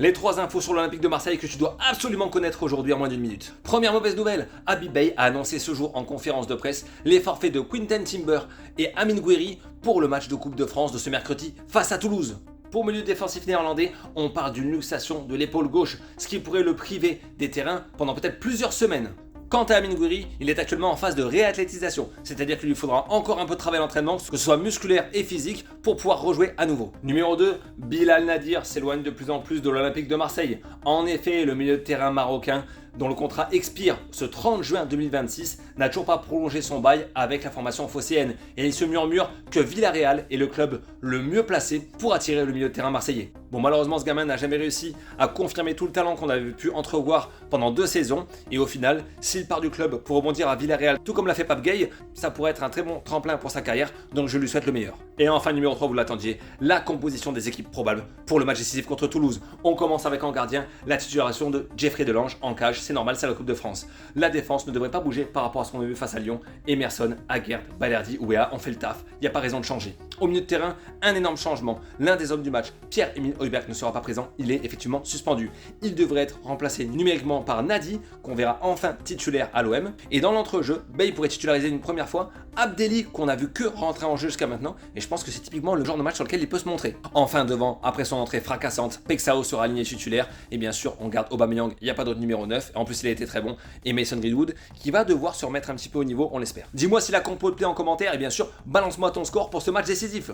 Les 3 infos sur l'Olympique de Marseille que tu dois absolument connaître aujourd'hui en moins d'une minute. Première mauvaise nouvelle, Habib Beye a annoncé ce jour en conférence de presse les forfaits de Quinten Timber et Amine Gouiri pour le match de Coupe de France de ce mercredi face à Toulouse. Pour milieu défensif néerlandais, on parle d'une luxation de l'épaule gauche, ce qui pourrait le priver des terrains pendant peut-être plusieurs semaines. Quant à Amine Gouiri, il est actuellement en phase de réathlétisation, c'est-à-dire qu'il lui faudra encore un peu de travail d'entraînement, que ce soit musculaire et physique, pour pouvoir rejouer à nouveau. Numéro 2, Bilal Nadir s'éloigne de plus en plus de l'Olympique de Marseille. En effet, le milieu de terrain marocain, dont le contrat expire ce 30 juin 2026, n'a toujours pas prolongé son bail avec la formation phocéenne. Et il se murmure que Villarreal est le club le mieux placé pour attirer le milieu de terrain marseillais. Bon, malheureusement, ce gamin n'a jamais réussi à confirmer tout le talent qu'on avait pu entrevoir pendant 2 saisons. Et au final, s'il part du club pour rebondir à Villarreal, tout comme l'a fait Pape Gueye, ça pourrait être un très bon tremplin pour sa carrière. Donc je lui souhaite le meilleur. Et enfin, numéro 3, vous l'attendiez, la composition des équipes probables pour le match décisif contre Toulouse. On commence avec en gardien la titularisation de Geoffrey Delange en cage. C'est normal, c'est la Coupe de France. La défense ne devrait pas bouger par rapport à ce qu'on a vu face à Lyon. Emerson, Aguerd, Balerdi, Ouéa ont fait le taf. Il n'y a pas raison de changer. Au milieu de terrain, un énorme changement. L'un des hommes du match, Pierre-Emile Højbjerg, ne sera pas présent. Il est effectivement suspendu. Il devrait être remplacé numériquement par Nadi, qu'on verra enfin titulaire à l'OM. Et dans l'entrejeu, Beye pourrait titulariser une première fois Abdelli, qu'on a vu que rentrer en jeu jusqu'à maintenant. Et je pense que c'est typiquement le genre de match sur lequel il peut se montrer. Enfin devant, après son entrée fracassante, Pexao sera aligné titulaire. Et bien sûr, on garde Aubameyang, il n'y a pas d'autre numéro 9. Et en plus, il a été très bon. Et Mason Greenwood, qui va devoir se remettre un petit peu au niveau, on l'espère. Dis-moi si la compo te plaît en commentaire. Et bien sûr, balance-moi ton score pour ce match décisif.